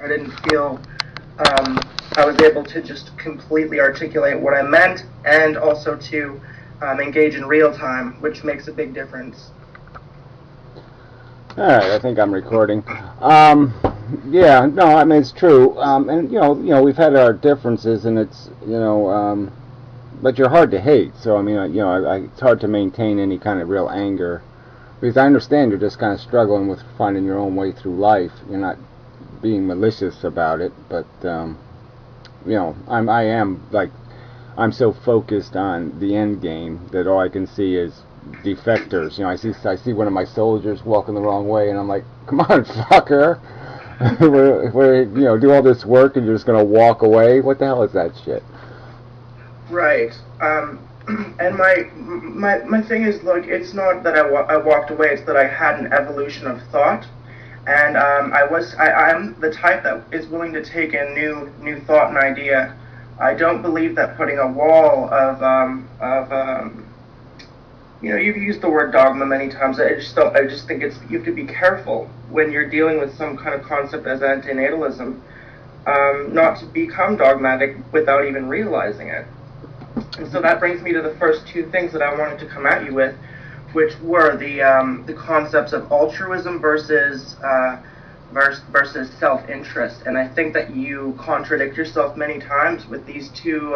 I didn't feel I was able to just completely articulate what I meant, and also to engage in real time, which makes a big difference. All right, I think I'm recording. Yeah, no, I mean it's true, and we've had our differences, and it's but you're hard to hate. So I mean, it's hard to maintain any kind of real anger, because I understand you're just kind of struggling with finding your own way through life. You're not being malicious about it, but I'm so focused on the end game that all I can see is defectors. I see one of my soldiers walking the wrong way, and I'm like, come on, fucker. we're do all this work and you're just gonna walk away? What the hell is that shit? Right. And my thing is, look, it's not that I walked away, it's that I had an evolution of thought, and I'm the type that is willing to take in new thought and idea. I don't believe that putting a wall of you've used the word dogma many times. I just think you have to be careful when you're dealing with some kind of concept as antinatalism, not to become dogmatic without even realizing it. And so that brings me to the first two things that I wanted to come at you with, which were the concepts of altruism versus self-interest. And I think that you contradict yourself many times with these two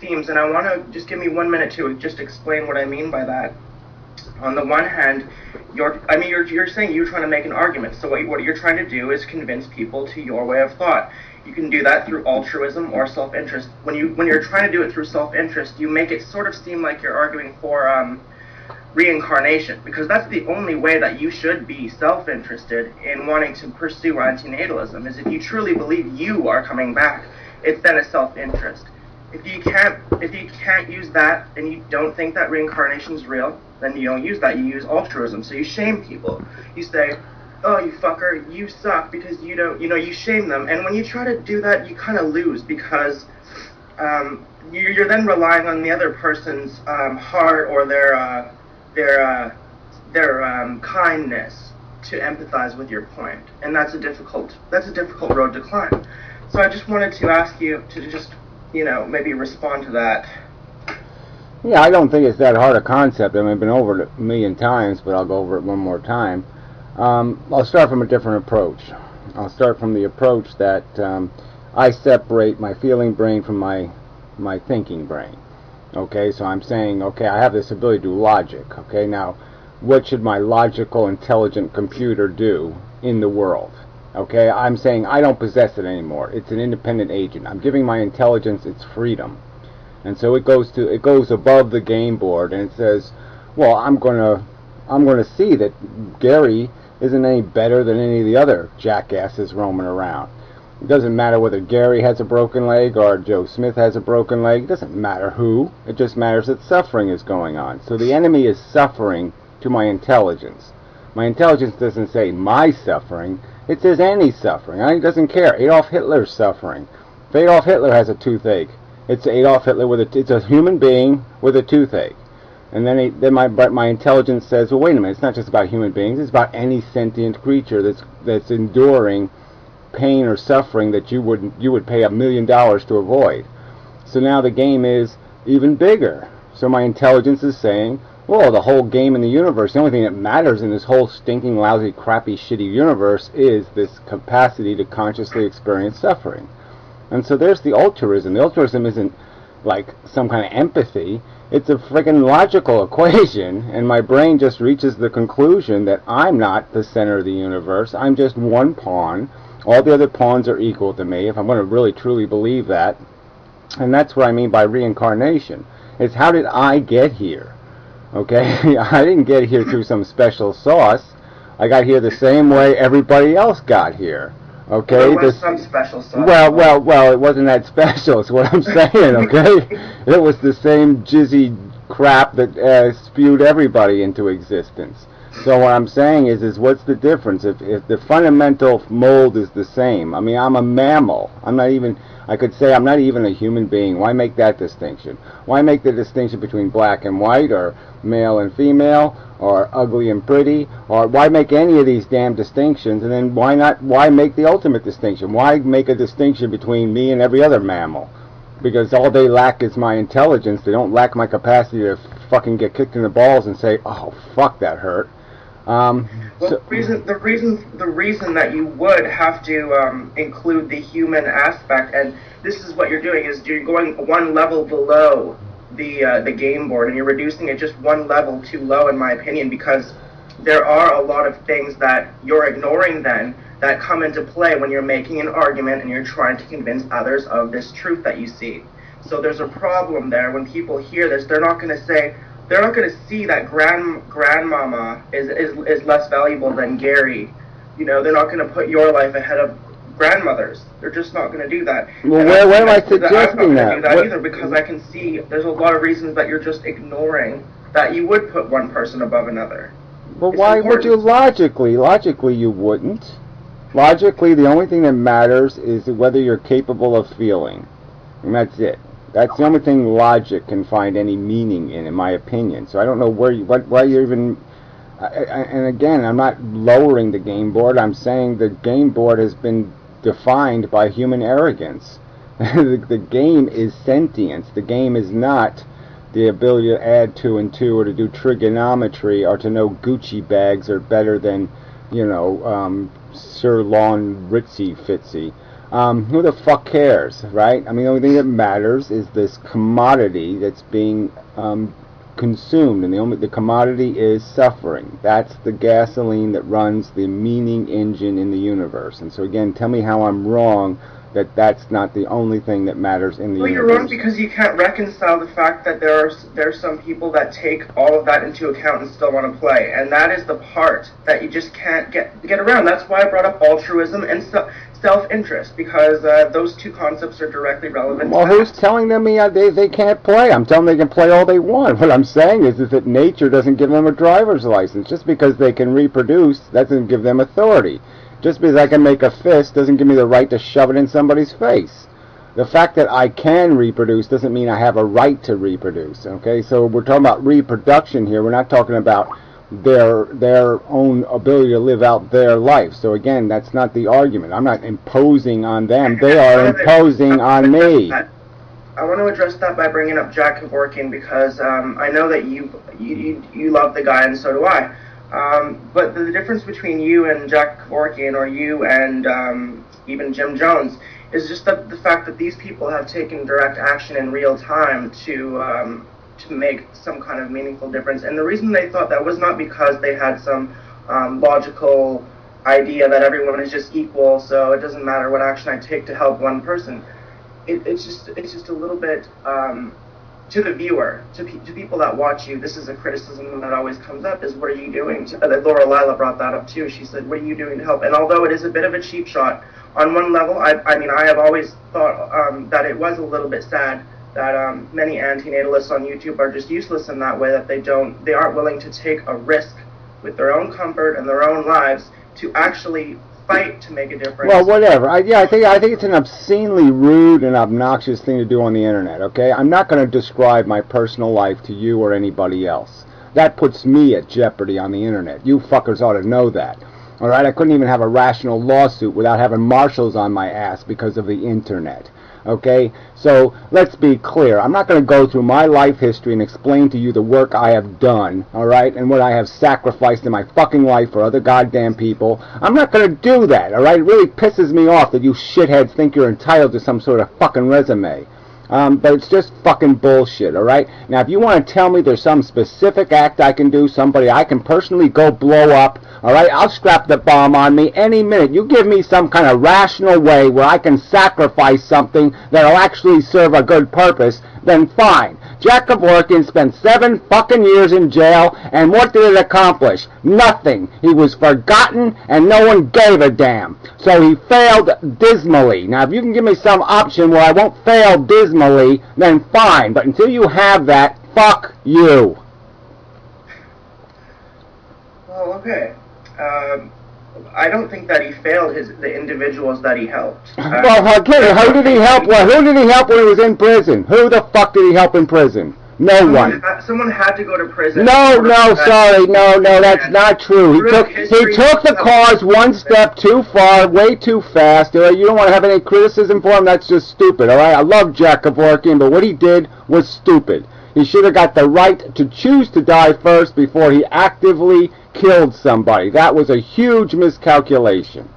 themes, and I want to just give me 1 minute to just explain what I mean by that. On the one hand, you're saying you're trying to make an argument. So what you're trying to do is convince people to your way of thought. You can do that through altruism or self-interest. When you're trying to do it through self-interest, you make it sort of seem like you're arguing for reincarnation, because that's the only way that you should be self-interested in wanting to pursue antinatalism, is if you truly believe you are coming back. It's then a self-interest. If you can't use that, and you don't think that reincarnation is real, then you don't use that. You use altruism. So you shame people. You say, "Oh, you fucker, you suck," because you don't. You shame them. And when you try to do that, you kind of lose, because you're then relying on the other person's heart or their kindness to empathize with your point, and that's a difficult road to climb. So I just wanted to ask you to just maybe respond to that. Yeah, I don't think it's that hard a concept. I mean, I've been over it a million times, but I'll go over it one more time. I'll start from a different approach. I'll start from the approach that I separate my feeling brain from my thinking brain. Okay, so I'm saying, okay, I have this ability to do logic. Okay, now, what should my logical, intelligent computer do in the world? Okay, I'm saying I don't possess it anymore. It's an independent agent. I'm giving my intelligence its freedom. And so it goes above the game board, and it says, well, I'm gonna see that Gary isn't any better than any of the other jackasses roaming around. It doesn't matter whether Gary has a broken leg or Joe Smith has a broken leg. It doesn't matter who. It just matters that suffering is going on. So the enemy is suffering to my intelligence. My intelligence doesn't say my suffering. It says any suffering. It doesn't care. Adolf Hitler's suffering. If Adolf Hitler has a toothache, it's Adolf Hitler it's a human being with a toothache. And then my intelligence says, well, wait a minute. It's not just about human beings. It's about any sentient creature that's enduring pain or suffering that you would pay $1 million to avoid. So now the game is even bigger. So my intelligence is saying, well, the whole game in the universe, the only thing that matters in this whole stinking, lousy, crappy, shitty universe is this capacity to consciously experience suffering. And so there's the altruism. The altruism isn't like some kind of empathy. It's a friggin' logical equation, and my brain just reaches the conclusion that I'm not the center of the universe. I'm just one pawn. All the other pawns are equal to me, if I'm going to really truly believe that. And that's what I mean by reincarnation. It's how did I get here? Okay? I didn't get here through some special sauce. I got here the same way everybody else got here. Okay? There was some special sauce. Well, it wasn't that special, is what I'm saying, okay? It was the same jizzy crap that spewed everybody into existence. So what I'm saying is what's the difference? If the fundamental mold is the same, I mean, I'm a mammal. I could say I'm not even a human being. Why make that distinction? Why make the distinction between black and white, or male and female, or ugly and pretty? Or why make any of these damn distinctions? And then why make the ultimate distinction? Why make a distinction between me and every other mammal? Because all they lack is my intelligence. They don't lack my capacity to fucking get kicked in the balls and say, oh, fuck, that hurt. Well, the reason that you would have to include the human aspect, and this is what you're doing, is you're going one level below the game board, and you're reducing it just one level too low, in my opinion, because there are a lot of things that you're ignoring then that come into play when you're making an argument and you're trying to convince others of this truth that you see. So there's a problem there. When people hear this, they're not going to see that grandmama is less valuable than Gary. You know, they're not going to put your life ahead of grandmother's. They're just not going to do that. Well, where am I suggesting that? I'm not going to do that either, because I can see there's a lot of reasons that you're just ignoring that you would put one person above another. Well, why would you logically? Logically, you wouldn't. Logically, the only thing that matters is whether you're capable of feeling. And that's it. That's the only thing logic can find any meaning in my opinion. So I don't know why you're even... and again, I'm not lowering the game board. I'm saying the game board has been defined by human arrogance. The game is sentience. The game is not the ability to add 2 and 2 or to do trigonometry or to know Gucci bags are better than, you know, Sir Lon Ritzy Fitzy. Who the fuck cares, right? I mean, the only thing that matters is this commodity that's being consumed, and the commodity is suffering. That's the gasoline that runs the meaning engine in the universe. And so again, tell me how I'm wrong that that's not the only thing that matters in the universe. Well, you're wrong because you can't reconcile the fact that there's some people that take all of that into account and still want to play, and that is the part that you just can't get around. That's why I brought up altruism and self-interest, because those two concepts are directly relevant. Well, who's telling them they can't play? I'm telling them they can play all they want. What I'm saying is that nature doesn't give them a driver's license. Just because they can reproduce, that doesn't give them authority. Just because I can make a fist doesn't give me the right to shove it in somebody's face. The fact that I can reproduce doesn't mean I have a right to reproduce. Okay, so we're talking about reproduction here. We're not talking about their own ability to live out their life. So again, that's not the argument. I'm not imposing on them. They are imposing on me. I want to address that by bringing up Jack Kevorkian, because I know that you love the guy, and so do I. But the difference between you and Jack Kevorkian, or you and even Jim Jones, is just the fact that these people have taken direct action in real time to make some kind of meaningful difference. And the reason they thought that was not because they had some logical idea that everyone is just equal, so it doesn't matter what action I take to help one person. It's just a little bit... to the viewer, to people that watch you, this is a criticism that always comes up, is what are you doing? Laura Lila brought that up too. She said, what are you doing to help? And although it is a bit of a cheap shot, on one level, I have always thought that it was a little bit sad that many antinatalists on YouTube are just useless in that way, that they aren't willing to take a risk with their own comfort and their own lives to actually fight to make a difference. Well, whatever. I think it's an obscenely rude and obnoxious thing to do on the internet, okay? I'm not going to describe my personal life to you or anybody else. That puts me at jeopardy on the internet. You fuckers ought to know that. All right? I couldn't even have a rational lawsuit without having marshals on my ass because of the internet. Okay? So, let's be clear. I'm not going to go through my life history and explain to you the work I have done, all right, and what I have sacrificed in my fucking life for other goddamn people. I'm not going to do that, all right? It really pisses me off that you shitheads think you're entitled to some sort of fucking resume. But it's just fucking bullshit, all right? Now, if you want to tell me there's some specific act I can do, somebody I can personally go blow up, all right, I'll strap the bomb on me any minute. You give me some kind of rational way where I can sacrifice something that'll actually serve a good purpose, then fine. Jack Kevorkian spent 7 fucking years in jail, and what did it accomplish? Nothing. He was forgotten, and no one gave a damn. So he failed dismally. Now, if you can give me some option where I won't fail dismally, then fine. But until you have that, fuck you. Well, Okay. I don't think that he failed the individuals that he helped. Well, again, who did he help? Well, who did he help when he was in prison? Who the fuck did he help in prison? No one. Someone had to go to prison. No, sorry, no, that's not true. He took the cause one step too far, way too fast. All right? You don't want to have any criticism for him. That's just stupid. All right, I love Jack Kevorkian, but what he did was stupid. He should have got the right to choose to die first before he actively killed somebody. That was a huge miscalculation.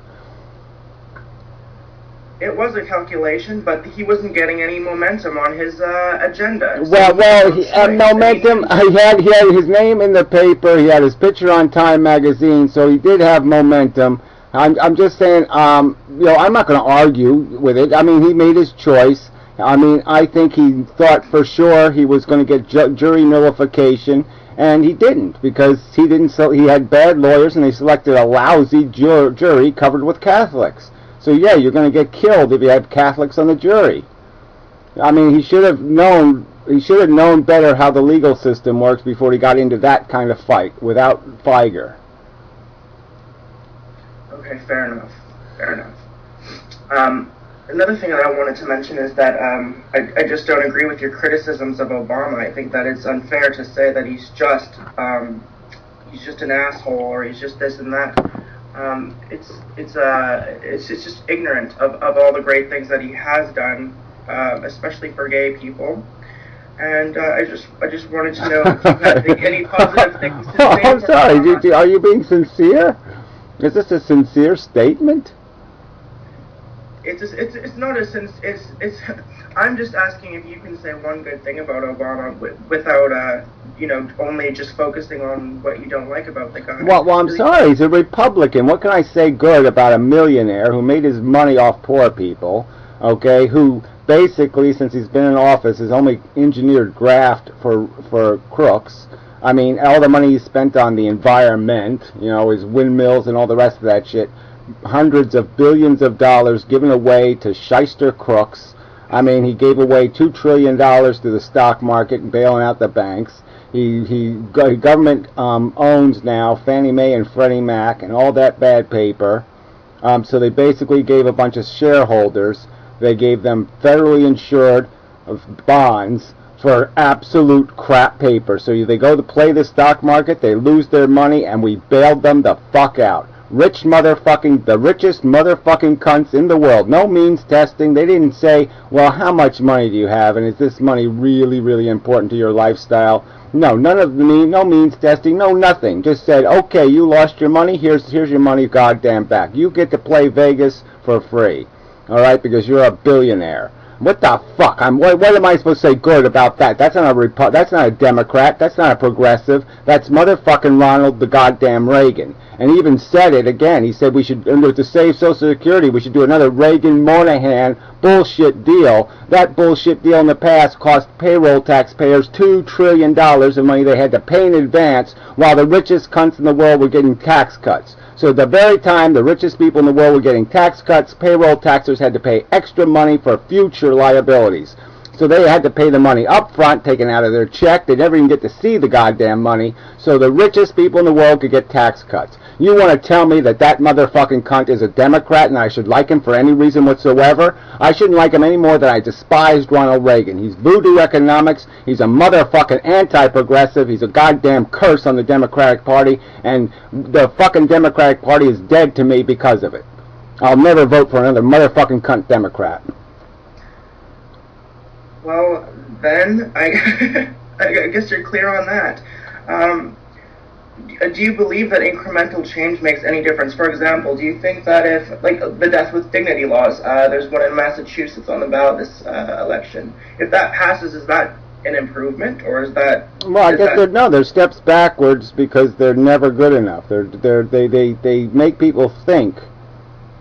It was a calculation, but he wasn't getting any momentum on his agenda. Momentum. He had his name in the paper. He had his picture on Time magazine, so he did have momentum. I'm just saying, I'm not going to argue with it. I mean, he made his choice. I mean, I think he thought for sure he was going to get jury nullification, and he didn't, because he had bad lawyers, and they selected a lousy jury covered with Catholics. So yeah, you're going to get killed if you have Catholics on the jury. I mean, he should have known better how the legal system works before he got into that kind of fight without Feiger. Okay, fair enough. Another thing that I wanted to mention is that I just don't agree with your criticisms of Obama. I think that it's unfair to say that he's just an asshole, or he's just this and that. It's just ignorant of all the great things that he has done, especially for gay people. And I just wanted to know if you had any positive things to say. I'm sorry. Are you being sincere? Is this a sincere statement? It's not a sense. It's. I'm just asking if you can say one good thing about Obama without only just focusing on what you don't like about the guy. Well, I'm sorry. He's a Republican. What can I say good about a millionaire who made his money off poor people? Okay, who basically, since he's been in office, has only engineered graft for crooks. I mean, all the money he spent on the environment, his windmills and all the rest of that shit. Hundreds of billions of dollars given away to shyster crooks. I mean, he gave away $2 trillion to the stock market, bailing out the banks. Government owns now Fannie Mae and Freddie Mac and all that bad paper. So they basically gave a bunch of shareholders, they gave them federally insured bonds for absolute crap paper. So they go to play the stock market, they lose their money, and we bailed them the fuck out. The richest motherfucking cunts in the world. No means testing. They didn't say, well, how much money do you have, and is this money really, really important to your lifestyle? No, no means testing, no nothing. Just said, okay, you lost your money, here's your money goddamn back. You get to play Vegas for free, all right, because you're a billionaire. What the fuck? What am I supposed to say good about that? That's not a Democrat. That's not a progressive. That's motherfucking Ronald the goddamn Reagan. And he even said it again. He said we should, to save Social Security, we should do another Reagan-Moynihan bullshit deal. That bullshit deal in the past cost payroll taxpayers $2 trillion of money they had to pay in advance, while the richest cunts in the world were getting tax cuts. So at the very time the richest people in the world were getting tax cuts, payroll taxers had to pay extra money for future liabilities. So they had to pay the money up front, taken out of their check. They never even get to see the goddamn money. So the richest people in the world could get tax cuts. You want to tell me that motherfucking cunt is a Democrat and I should like him for any reason whatsoever? I shouldn't like him any more than I despised Ronald Reagan. He's voodoo economics. He's a motherfucking anti-progressive. He's a goddamn curse on the Democratic Party. And the fucking Democratic Party is dead to me because of it. I'll never vote for another motherfucking cunt Democrat. Well, then, I guess you're clear on that. Do you believe that incremental change makes any difference? For example, do you think that if, like, the death with dignity laws, there's one in Massachusetts on the ballot this election, if that passes, is that an improvement, or is that... Well, I guess they're steps backwards because they're never good enough. They make people think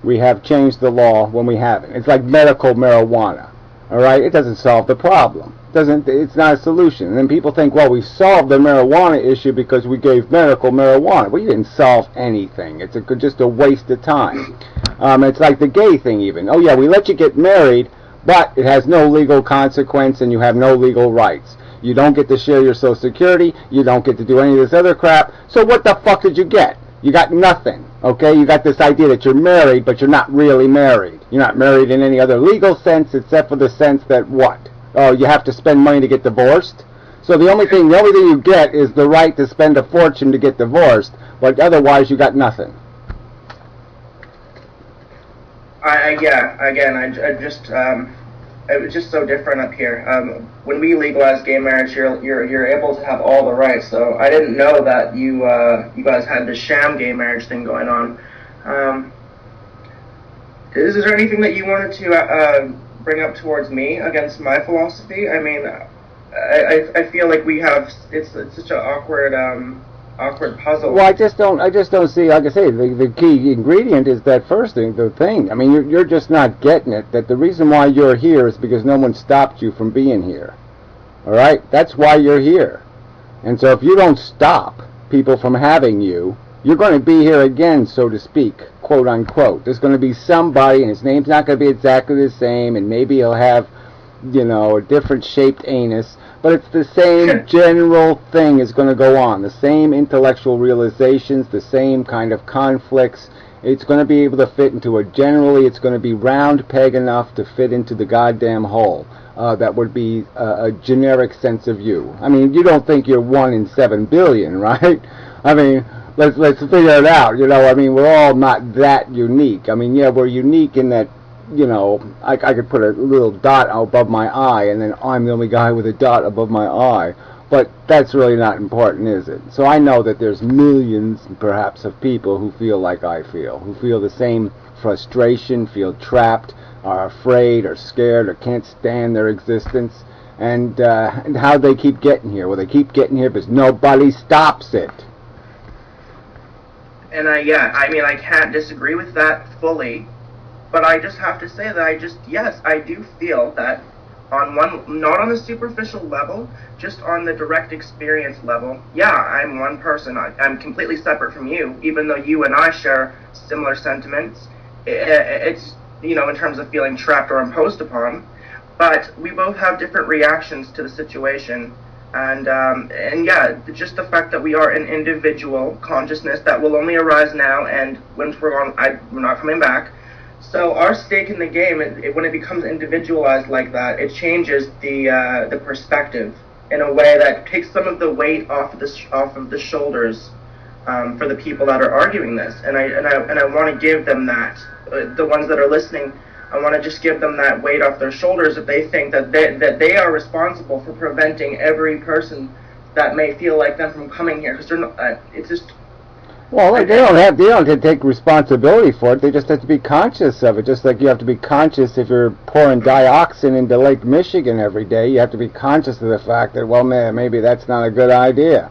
we have changed the law when we haven't. It's like medical marijuana. All right, it doesn't solve the problem. It's not a solution. And then people think, well, we solved the marijuana issue because we gave medical marijuana. Well, you didn't solve anything. It's just a waste of time. It's like the gay thing even. Oh yeah, we let you get married, but it has no legal consequence and you have no legal rights. You don't get to share your Social Security. You don't get to do any of this other crap. So what the fuck did you get? You got nothing, okay? You got this idea that you're married, but you're not really married. You're not married in any other legal sense except for the sense that what? Oh, you have to spend money to get divorced? So the only thing you get is the right to spend a fortune to get divorced, but otherwise you got nothing. It was just so different up here. When we legalized gay marriage, you're able to have all the rights. So I didn't know that you guys had the sham gay marriage thing going on. Is there anything that you wanted to bring up towards me against my philosophy? I mean, I feel like it's such an awkward puzzle. Well, I just don't see. Like I say, the key ingredient is that first thing, the thing. I mean, you're just not getting it. That the reason why you're here is because no one stopped you from being here. All right, that's why you're here. And so, if you don't stop people from having you, you're going to be here again, so to speak, quote unquote. There's going to be somebody, and his name's not going to be exactly the same, and maybe he'll have, a different shaped anus. But it's the same general thing is going to go on. The same intellectual realizations, the same kind of conflicts. It's going to be able to fit into it's going to be round peg enough to fit into the goddamn hole. That would be a generic sense of you. I mean, you don't think you're 1 in 7 billion, right? I mean, let's figure it out. I mean, we're all not that unique. I mean, yeah, we're unique in that, I could put a little dot above my eye, and then I'm the only guy with a dot above my eye. But that's really not important, is it? So I know that there's millions, perhaps, of people who feel like I feel, who feel the same frustration, feel trapped, are afraid, or scared, or can't stand their existence. And how they keep getting here? Well, they keep getting here because nobody stops it. And I can't disagree with that fully. But I just have to say that yes, I do feel that not on a superficial level, just on the direct experience level, yeah, I'm one person. I'm completely separate from you, even though you and I share similar sentiments. It's, in terms of feeling trapped or imposed upon, but we both have different reactions to the situation. And yeah, just the fact that we are an individual consciousness that will only arise now, and when we're gone, we're not coming back. So our stake in the game, when it becomes individualized like that, it changes the perspective in a way that takes some of the weight off of the shoulders for the people that are arguing this. And I want to give them that, the ones that are listening. I want to just give them that weight off their shoulders if they think that they are responsible for preventing every person that may feel like them from coming here, because they're not. It's just. Well, they don't have to take responsibility for it. They just have to be conscious of it. Just like you have to be conscious if you're pouring dioxin into Lake Michigan every day. You have to be conscious of the fact that, well, man, maybe that's not a good idea.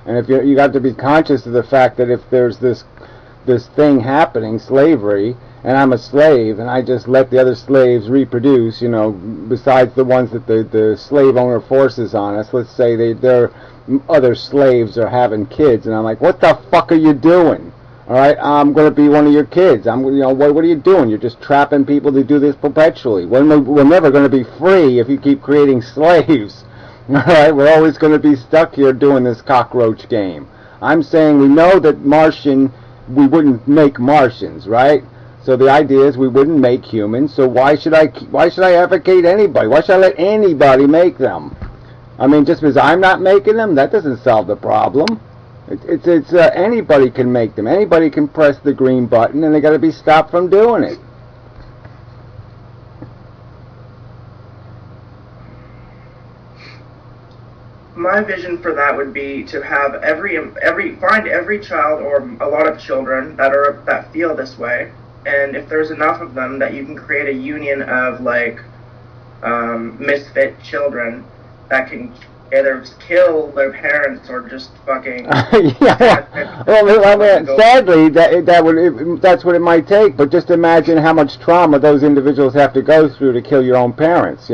And if you have to be conscious of the fact that if there's this thing happening, slavery, and I'm a slave, and I just let the other slaves reproduce, besides the ones that the slave owner forces on us. Let's say they're other slaves are having kids, and I'm like, what the fuck are you doing? All right, I'm going to be one of your kids. What are you doing? You're just trapping people to do this perpetually. We're never going to be free if you keep creating slaves. All right, we're always going to be stuck here doing this cockroach game. I'm saying we know that we wouldn't make Martians, right? So the idea is we wouldn't make humans. So why should I advocate anybody? Why should I let anybody make them? I mean, just because I'm not making them, that doesn't solve the problem. It's anybody can make them. Anybody can press the green button, and they got to be stopped from doing it. My vision for that would be to have find every child or a lot of children that feel this way, and if there's enough of them, that you can create a union of misfit children that can either kill their parents or just fucking. Yeah. Well, I mean, sadly, that's what it might take. But just imagine how much trauma those individuals have to go through to kill your own parents.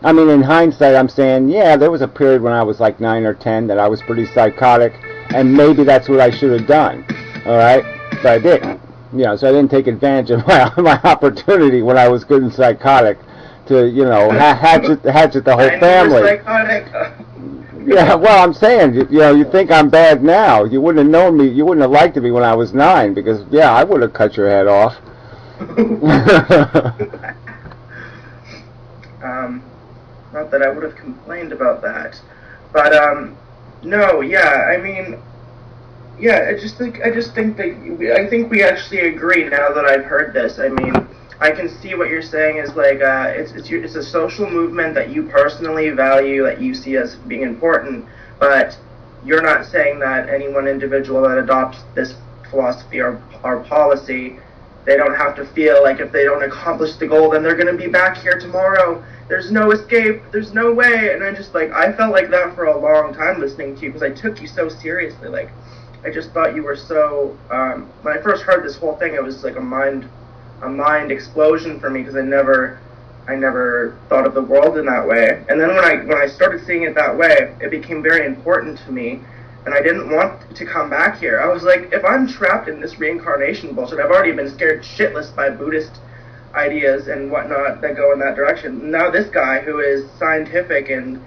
I mean, in hindsight, I'm saying, yeah, there was a period when I was like 9 or 10 that I was pretty psychotic, and maybe that's what I should have done. All right, but I didn't. So I didn't take advantage of my opportunity when I was good and psychotic to, hatchet the whole family. Yeah, well, I'm saying, you think I'm bad now. You wouldn't have known me. You wouldn't have liked me when I was 9, because, yeah, I would have cut your head off. Not that I would have complained about that, but no, yeah, I mean, yeah, I think we actually agree now that I've heard this. I mean, I can see what you're saying is like it's a social movement that you personally value, that you see as being important, but you're not saying that any one individual that adopts this philosophy or policy, they don't have to feel like if they don't accomplish the goal, then they're going to be back here tomorrow. There's no escape. There's no way. And I just I felt like that for a long time listening to you, because I took you so seriously. Like, I just thought you were so. When I first heard this whole thing, it was like a mind explosion for me, because I never thought of the world in that way. And then when I started seeing it that way, it became very important to me, and I didn't want to come back here. I was like, if I'm trapped in this reincarnation bullshit, I've already been scared shitless by Buddhist ideas and whatnot that go in that direction. Now this guy, who is scientific and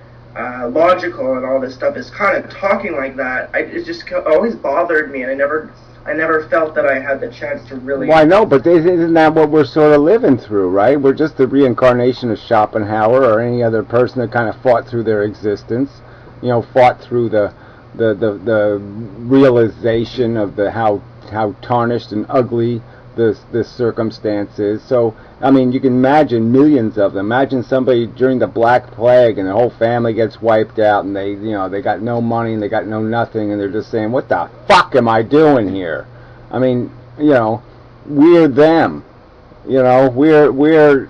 logical and all this stuff, is kind of talking like that. It just always bothered me, and I never felt that I had the chance to really... Well, I know, but isn't that what we're sort of living through, right? We're just the reincarnation of Schopenhauer or any other person that kind of fought through their existence, fought through the realization of how tarnished and ugly this circumstance is. So, I mean, you can imagine millions of them. Imagine somebody during the Black Plague and the whole family gets wiped out, and they got no money and they got no nothing, and they're just saying, what the fuck am I doing here? I mean, we're them. We're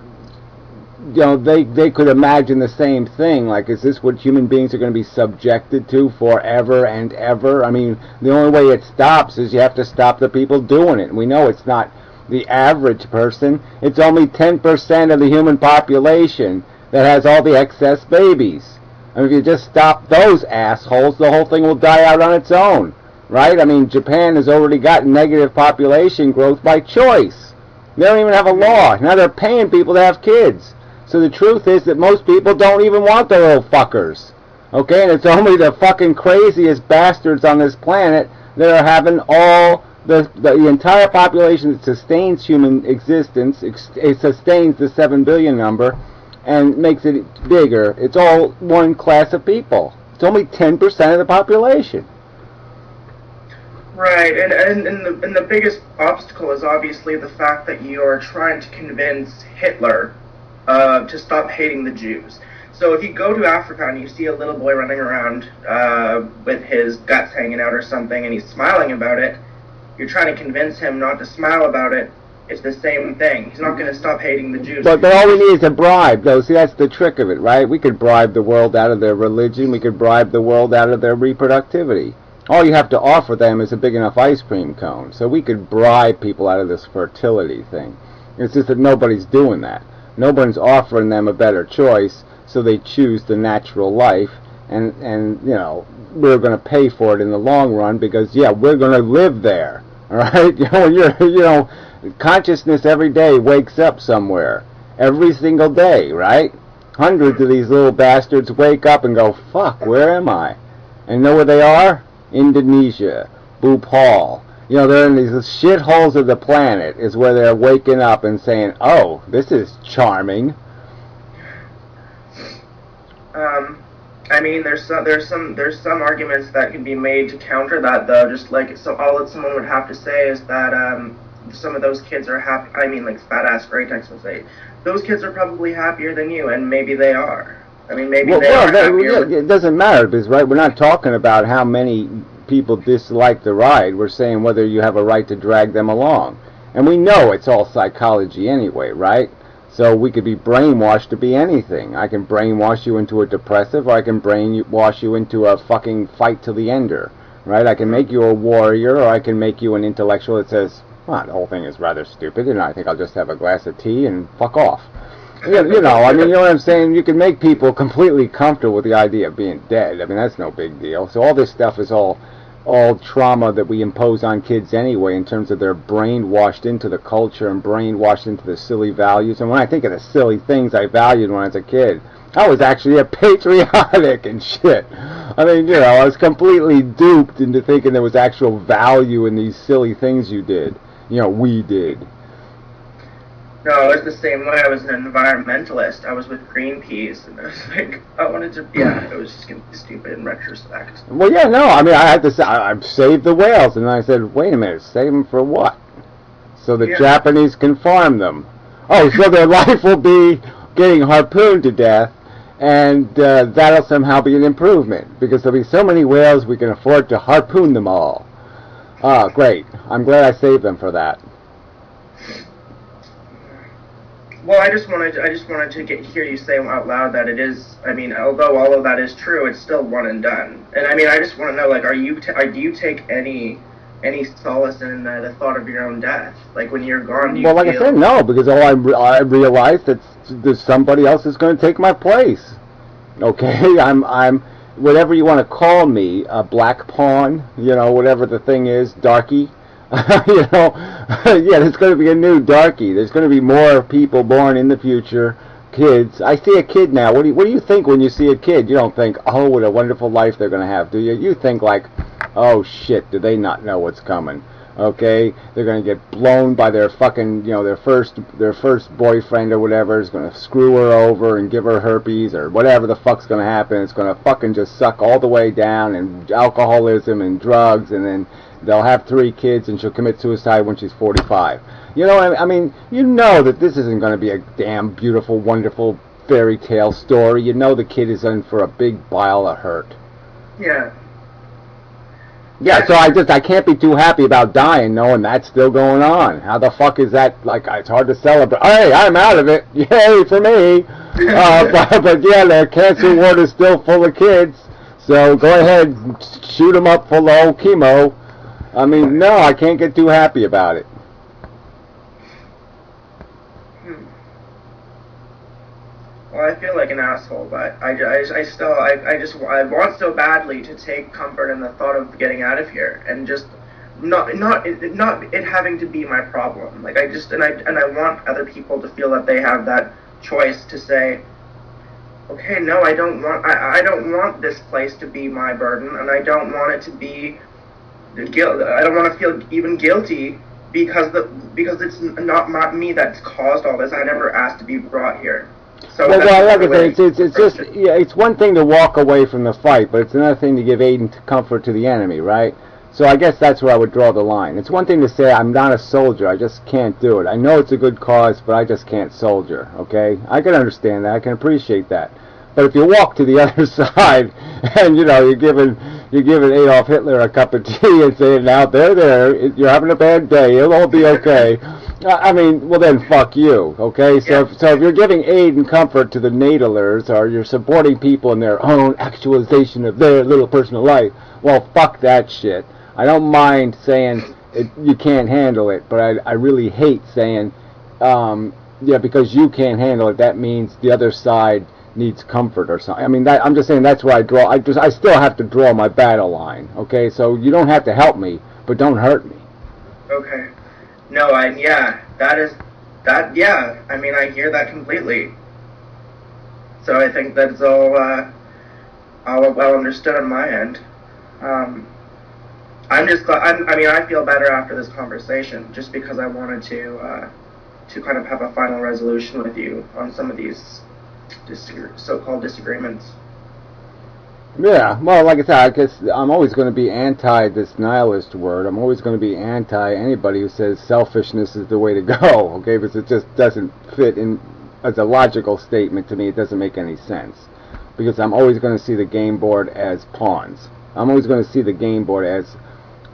they could imagine the same thing. Like, is this what human beings are going to be subjected to forever and ever? I mean, the only way it stops is you have to stop the people doing it. And we know it's not the average person. It's only 10% of the human population that has all the excess babies. I mean, if you just stop those assholes, the whole thing will die out on its own, right? I mean, Japan has already got negative population growth by choice. They don't even have a law. Now they're paying people to have kids. So the truth is that most people don't even want their little fuckers. Okay, and it's only the fucking craziest bastards on this planet that are having all the entire population that sustains human existence. It sustains the 7 billion number and makes it bigger. It's all one class of people. It's only 10% of the population. Right, and the biggest obstacle is obviously the fact that you are trying to convince Hitler to stop hating the Jews. So if you go to Africa and you see a little boy running around with his guts hanging out or something, and he's smiling about it, you're trying to convince him not to smile about it. It's the same thing. He's not going to stop hating the Jews. But all we need is a bribe, though. See, that's the trick of it, right? We could bribe the world out of their religion. We could bribe the world out of their reproductivity. All you have to offer them is a big enough ice cream cone. So we could bribe people out of this fertility thing. It's just that nobody's doing that. Nobody's offering them a better choice, so they choose the natural life, and we're going to pay for it in the long run, because we're going to live there. All right, consciousness every day wakes up somewhere, every single day, right? Hundreds of these little bastards wake up and go, fuck, where am I? And you know where they are? Indonesia, Bhopal. They're in these shitholes of the planet is where they're waking up and saying, oh, this is charming. I mean, there's some arguments that can be made to counter that, though. Just like, so all that someone would have to say is that some of those kids are happy. I mean, like fat ass great text will say, those kids are probably happier than you, and maybe they are. I mean, maybe they are happier. It doesn't matter, because right, we're not talking about how many people dislike the ride. We're saying whether you have a right to drag them along. And we know it's all psychology anyway, right? So we could be brainwashed to be anything. I can brainwash you into a depressive, or I can brainwash you into a fucking fight to the ender, right? I can make you a warrior, or I can make you an intellectual that says, well, the whole thing is rather stupid, and I think I'll just have a glass of tea and fuck off. I mean, you know what I'm saying? You can make people completely comfortable with the idea of being dead. I mean, that's no big deal. So all this stuff is all all trauma that we impose on kids anyway, in terms of they're brainwashed into the culture and brainwashed into the silly values. And when I think of the silly things I valued when I was a kid, I was actually a patriotic and shit. I mean, you know, I was completely duped into thinking there was actual value in these silly things you did. You know, we did. No, it was the same way. I was an environmentalist. I was with Greenpeace, and I was like, I wanted to, yeah, it was just gonna be stupid in retrospect. Well, yeah, no, I mean, I had to say, I've saved the whales, and I said, wait a minute, save them for what? So the Japanese can farm them. Oh, so their life will be getting harpooned to death, and that'll somehow be an improvement, because there'll be so many whales we can afford to harpoon them all. Ah, great. I'm glad I saved them for that. Well, I just wanted to hear you say out loud that it is. I mean, although all of that is true, it's still one and done. And I mean, I just want to know, like, do you take any solace in the thought of your own death? Like, when you're gone, well, like I said, no, because I realized that there's somebody else is going to take my place. Okay, I'm whatever you want to call me, a black pawn, you know, whatever the thing is, darky. You know, yeah, there's going to be a new darky. There's going to be more people born in the future, kids. I see a kid now. What do you think when you see a kid? You don't think, oh, what a wonderful life they're going to have, do you? You think like, oh shit, do they not know what's coming? Okay, they're going to get blown by their fucking, you know, their first boyfriend or whatever is going to screw her over and give her herpes or whatever the fuck's going to happen. It's going to fucking just suck all the way down, and alcoholism and drugs, and then they'll have 3 kids and she'll commit suicide when she's 45. You know, I mean, you know that this isn't going to be a damn beautiful, wonderful fairy tale story. You know the kid is in for a big pile of hurt. Yeah. Yeah, so I can't be too happy about dying knowing that's still going on. How the fuck is that? Like, it's hard to celebrate. Hey, I'm out of it. Yay for me. But yeah, the cancer ward is still full of kids. So go ahead, shoot them up full of old chemo. I mean, no, I can't get too happy about it. Well, I feel like an asshole, but I want so badly to take comfort in the thought of getting out of here and just not it having to be my problem. Like, I want other people to feel that they have that choice to say, okay, no, I don't want this place to be my burden, and I don't want it to be guilt. I don't want to feel even guilty because it's not me that's caused all this. I never asked to be brought here. So well, like I say, it's just, yeah, it's one thing to walk away from the fight, but it's another thing to give aid and comfort to the enemy, right? So I guess that's where I would draw the line. It's one thing to say, I'm not a soldier, I just can't do it. I know it's a good cause, but I just can't soldier, okay? I can understand that, I can appreciate that. But if you walk to the other side, and, you know, you're giving Adolf Hitler a cup of tea and saying, now, there, you're having a bad day, it'll all be okay. I mean, well then, fuck you, okay? So, if you're giving aid and comfort to the natalers, or you're supporting people in their own actualization of their little personal life, well, fuck that shit. I don't mind saying you can't handle it, but I really hate saying, yeah, because you can't handle it, that means the other side needs comfort or something. I mean, I'm just saying that's where I draw. I still have to draw my battle line, okay? So you don't have to help me, but don't hurt me. Okay. No, yeah, I mean, I hear that completely. So I think that's all well understood on my end. I'm just glad, I mean, I feel better after this conversation, just because I wanted to kind of have a final resolution with you on some of these so-called disagreements. Yeah, well, like I said, I guess I'm always going to be anti this nihilist word. I'm always going to be anti anybody who says selfishness is the way to go, okay, because it just doesn't fit in as a logical statement to me. It doesn't make any sense, because I'm always going to see the game board as pawns. I'm always going to see the game board as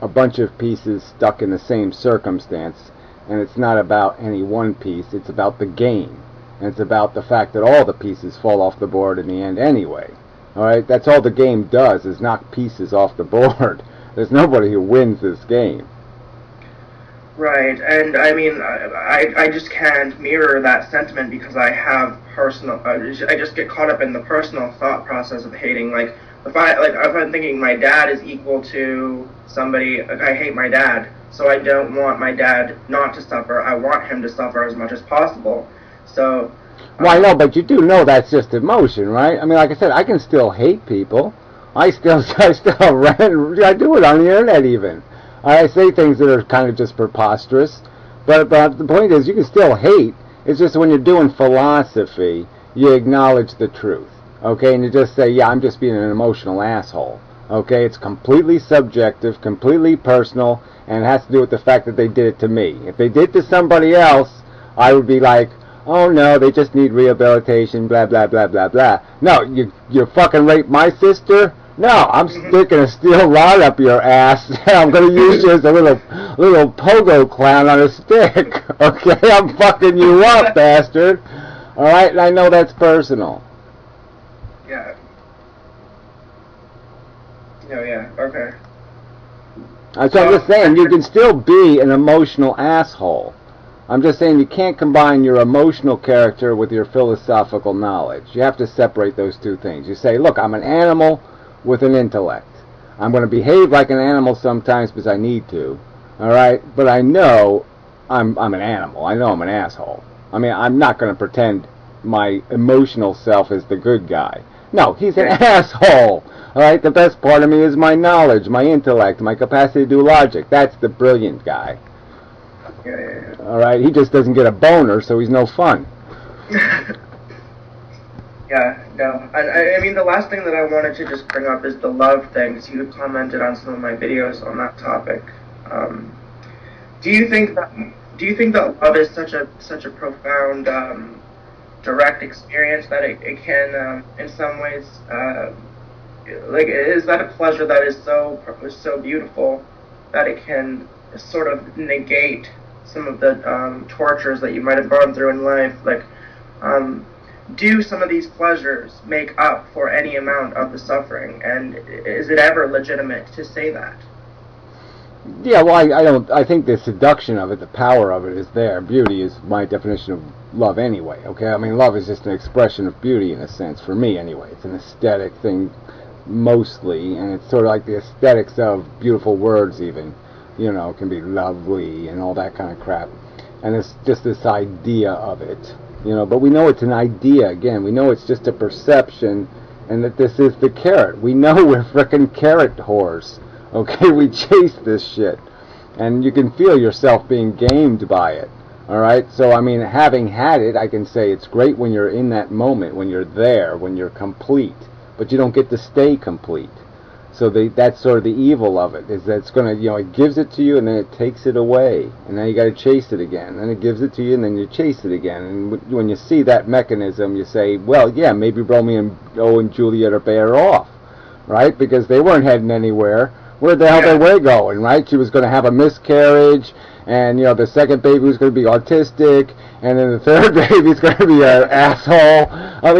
a bunch of pieces stuck in the same circumstance, and it's not about any one piece, it's about the game, and it's about the fact that all the pieces fall off the board in the end anyway. Alright, that's all the game does, is knock pieces off the board. There's nobody who wins this game. Right, and I mean, I just can't mirror that sentiment because I have personal, I just get caught up in the personal thought process of hating, like, if I'm thinking my dad is equal to somebody, like I hate my dad, so I don't want my dad not to suffer. I want him to suffer as much as possible. So. Well, I know, but you do know that's just emotion, right? I mean, like I said, I can still hate people. I still rant. I do it on the internet even. I say things that are kind of just preposterous. But the point is, you can still hate. It's just when you're doing philosophy, you acknowledge the truth, okay? And you just say, yeah, I'm just being an emotional asshole, okay? It's completely subjective, completely personal, and it has to do with the fact that they did it to me. If they did it to somebody else, I would be like, oh no, they just need rehabilitation, blah, blah, blah, blah, blah. No, you fucking raped my sister? No, I'm sticking a steel rod up your ass. I'm going to use you as a little pogo clown on a stick. Okay, I'm fucking you up, bastard. All right, and I know that's personal. Yeah. Oh, yeah, okay. So I'm just saying, you can still be an emotional asshole. I'm just saying you can't combine your emotional character with your philosophical knowledge. You have to separate those two things. You say, look, I'm an animal with an intellect. I'm going to behave like an animal sometimes because I need to, all right? But I know I'm an animal. I know I'm an asshole. I mean, I'm not going to pretend my emotional self is the good guy. No, he's an asshole, all right? The best part of me is my knowledge, my intellect, my capacity to do logic. That's the brilliant guy. Yeah. All right? He just doesn't get a boner, so he's no fun. Yeah, no. I mean, the last thing that I wanted to just bring up is the love thing, because you had commented on some of my videos on that topic. Do you think that love is such a profound, direct experience that it can, in some ways, is that a pleasure that is so beautiful that it can sort of negate some of the tortures that you might have gone through in life? Like, do some of these pleasures make up for any amount of the suffering, and is it ever legitimate to say that? Yeah, well, I think the seduction of it, the power of it is there. Beauty is my definition of love anyway, okay? I mean, love is just an expression of beauty in a sense, for me anyway. It's an aesthetic thing mostly, and it's sort of like the aesthetics of beautiful words even. You know, can be lovely and all that kind of crap. And it's just this idea of it. You know, but we know it's an idea, again. We know it's just a perception, and that this is the carrot. We know we're frickin' carrot whores. Okay, we chase this shit. And you can feel yourself being gamed by it. Alright, so I mean, having had it, I can say it's great when you're in that moment, when you're there, when you're complete. But you don't get to stay complete. So that's sort of the evil of it, is that it's going to, you know, it gives it to you and then it takes it away. And then you got to chase it again. And then it gives it to you and then you chase it again. And when you see that mechanism, you say, well, yeah, maybe Romeo and Juliet are better off, right? Because they weren't heading anywhere. Where the hell they were going, right? She was going to have a miscarriage, and, you know, the second baby was going to be autistic, and then the third baby's going to be an asshole. I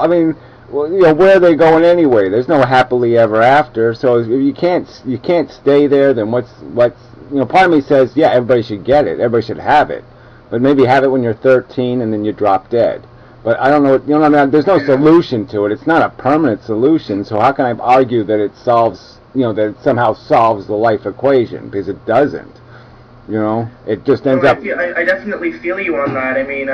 mean, well, you know, where are they going anyway? There's no happily ever after. So if you can't stay there, then what's you know? Part of me says, yeah, everybody should get it. Everybody should have it. But maybe have it when you're 13 and then you drop dead. But I don't know. You know, I mean, there's no solution to it. It's not a permanent solution. So how can I argue that it solves? You know, that it somehow solves the life equation, because it doesn't. You know, it just ends up. I definitely feel you on that. I mean,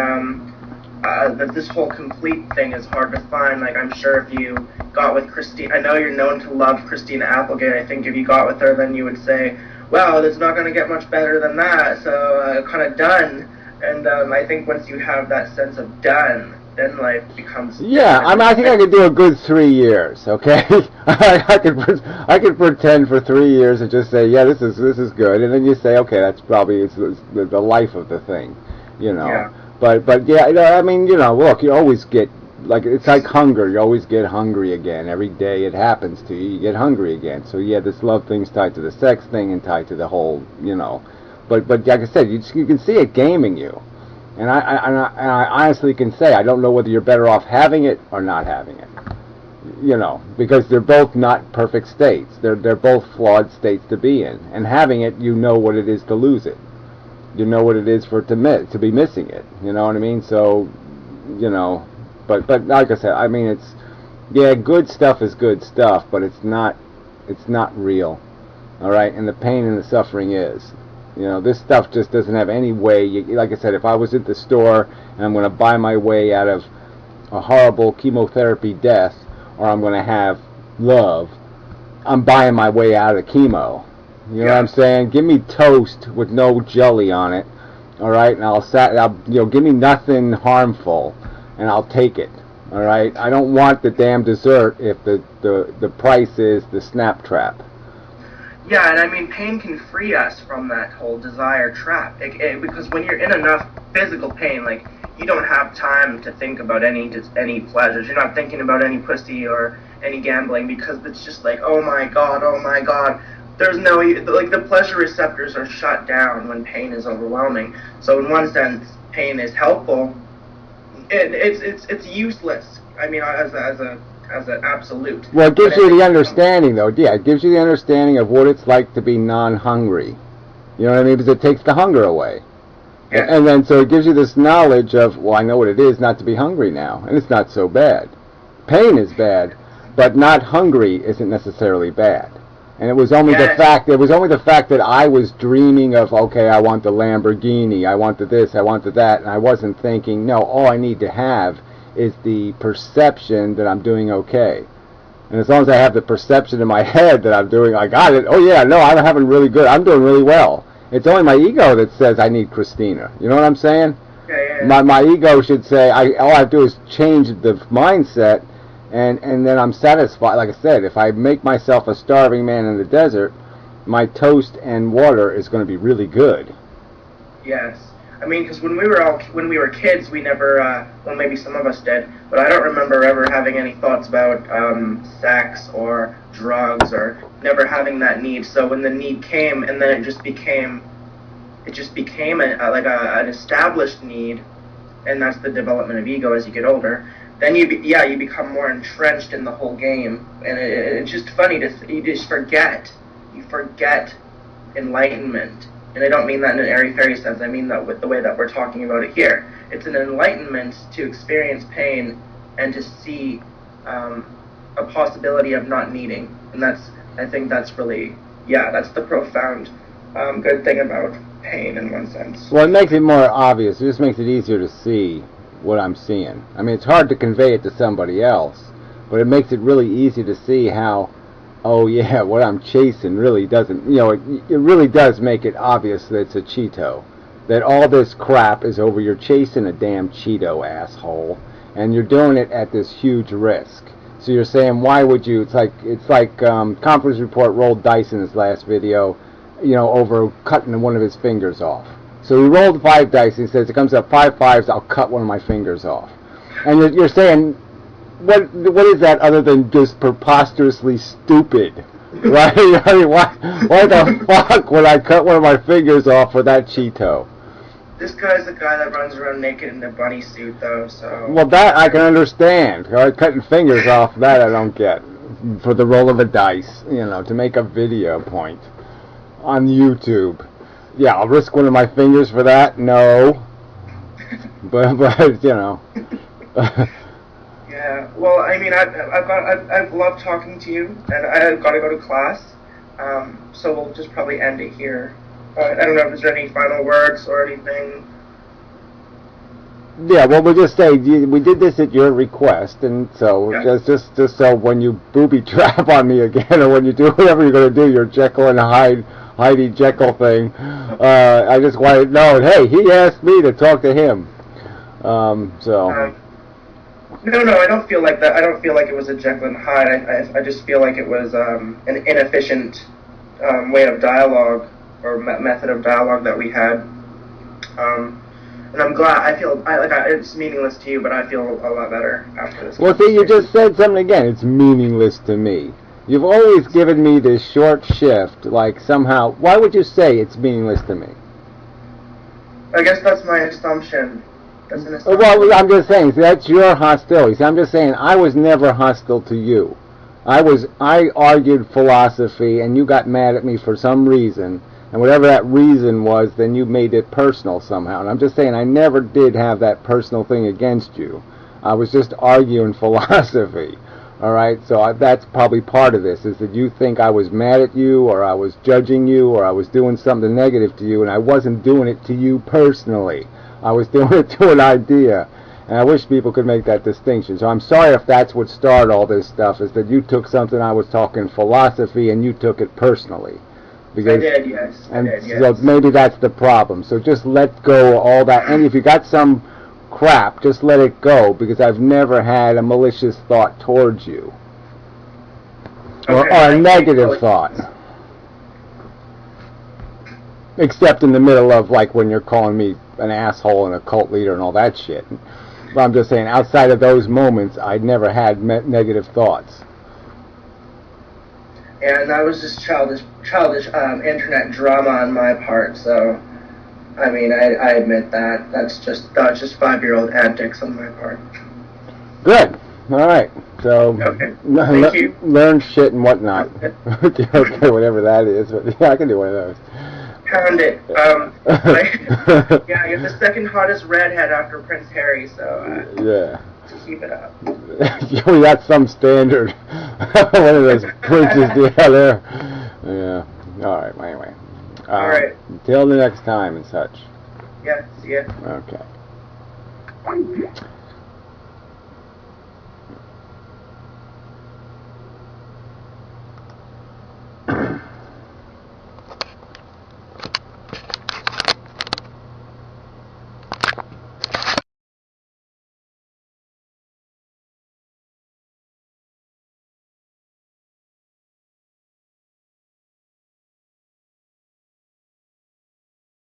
that this whole complete thing is hard to find. Like, I'm sure if you got with Christine, I know you're known to love Christina Applegate. I think if you got with her, then you would say, well, it's not going to get much better than that, so kind of done. And I think once you have that sense of done, then life becomes... Yeah, I mean, I think I could do a good 3 years, okay? I could pretend for 3 years and just say, yeah, this is good. And then you say, okay, that's probably it's the life of the thing, you know. Yeah. But yeah, I mean, you know, look, you always get, like, it's like hunger. You always get hungry again. Every day it happens to you, you get hungry again. So yeah, this love thing's tied to the sex thing and tied to the whole, you know. But like I said, you can see it gaming you. And I honestly can say I don't know whether you're better off having it or not having it. You know, because they're both not perfect states. They're both flawed states to be in. And having it, you know what it is to lose it. You know what it is for it to be missing it. You know what I mean? So, you know, but like I said, I mean, it's, Yeah, good stuff is good stuff, but it's not real. All right, and the pain and the suffering is. You know, this stuff just doesn't have any way. Like I said, if I was at the store and I'm going to buy my way out of a horrible chemotherapy death, or I'm going to have love, I'm buying my way out of chemo. You know what I'm saying? Give me toast with no jelly on it, all right? And I'll give me nothing harmful, and I'll take it, all right? I don't want the damn dessert if the price is the snap trap. Yeah, and I mean, pain can free us from that whole desire trap. Because when you're in enough physical pain, like, you don't have time to think about any pleasures. You're not thinking about any pussy or any gambling, because it's just like, oh my god. There's no, like, the pleasure receptors are shut down when pain is overwhelming. So in one sense, pain is helpful. It's useless. I mean, as an absolute. Well, it gives you the understanding, though. Yeah, it gives you the understanding of what it's like to be non-hungry. You know what I mean? Because it takes the hunger away. Yeah. And then, so it gives you this knowledge of, well, I know what it is not to be hungry now, and it's not so bad. Pain is bad, but not hungry isn't necessarily bad. And it was only the fact that I was dreaming of, okay, I want the Lamborghini, I want the this, I want the that, and I wasn't thinking, no, all I need to have is the perception that I'm doing okay. And as long as I have the perception in my head that I'm doing, I got it, oh yeah, no, I'm doing really well. It's only my ego that says I need Christina. You know what I'm saying? Yeah. My ego should say, all I have to do is change the mindset, and then I'm satisfied. Like I said, if I make myself a starving man in the desert, my toast and water is going to be really good. Yes. I mean, because when we were kids, we never, well, maybe some of us did, but I don't remember ever having any thoughts about sex or drugs, or never having that need. So when the need came, and then it just became an established need, and that's the development of ego as you get older. Then you become more entrenched in the whole game, and it's just funny you just forget enlightenment. And I don't mean that in an airy-fairy sense. I mean that with the way that we're talking about it here. It's an enlightenment to experience pain and to see a possibility of not needing. And I think that's really, that's the profound good thing about pain in one sense. Well, it makes it more obvious. It just makes it easier to see what I'm seeing. I mean, it's hard to convey it to somebody else, but it makes it really easy to see how, oh yeah, what I'm chasing really doesn't, it really does make it obvious that it's a Cheeto. That all this crap is over. You're chasing a damn Cheeto, asshole. And you're doing it at this huge risk. So you're saying, why would you, it's like Conference Report rolled dice in his last video, over cutting one of his fingers off. So he rolled 5 dice, and he says, it comes up 5 5s, I'll cut one of my fingers off. And you're saying, what is that other than just preposterously stupid, right? I mean, why the fuck would I cut one of my fingers off for that Cheeto? This guy's the guy that runs around naked in a bunny suit, though, so... Well, that I can understand. Cutting fingers off, that I don't get. For the roll of a dice, to make a video point on YouTube. Yeah, I'll risk one of my fingers for that? No. but Yeah, well, I mean, I've loved talking to you, and I've got to go to class, so we'll just probably end it here. I don't know if there's any final words or anything. Yeah, well, we'll just say we did this at your request, and so just so when you booby trap on me again, or when you do whatever you're going to do, your Jekyll and Heidi Jekyll thing, I just wanted to know, hey, he asked me to talk to him, so... No, I don't feel like that. I don't feel like it was a Jekyll and Hyde. I just feel like it was an inefficient way of dialogue, or method of dialogue that we had. And I'm glad. It's meaningless to you, but I feel a lot better after this. Well, see, you just said something again. It's meaningless to me. You've always given me this short shift, like somehow. Why would you say it's meaningless to me? I guess that's my assumption. Well, I'm just saying, that's your hostility. See, I'm just saying, I was never hostile to you. I argued philosophy, and you got mad at me for some reason, and whatever that reason was, then you made it personal somehow. And I'm just saying, I never did have that personal thing against you. I was just arguing philosophy. All right, so that's probably part of this, is that you think I was mad at you, or I was judging you, or I was doing something negative to you, and I wasn't doing it to you personally. I was doing it to an idea, and I wish people could make that distinction. So I'm sorry if that's what started all this stuff, is that you took something I was talking philosophy, and you took it personally. Because, I did, yes. And I did, yes. so maybe that's the problem. So just let go of all that, and if you got some crap, just let it go, because I've never had a malicious thought towards you, or a negative thought, except in the middle of, like, when you're calling me an asshole and a cult leader and all that shit. But I'm just saying, outside of those moments, I'd never had negative thoughts. And that was just childish internet drama on my part, so I mean, I admit that. That's just 5-year-old antics on my part. Good. All right. So, okay. Thank you. Learn shit and whatnot. Okay, whatever that is. But yeah, I can do one of those. Pound it. Yeah, you're the second hottest redhead after Prince Harry, so yeah. Keep it up. We got some standard. One of those princes the other. Yeah. All right. Anyway. All right. Until the next time and such. Yeah, see ya. Okay.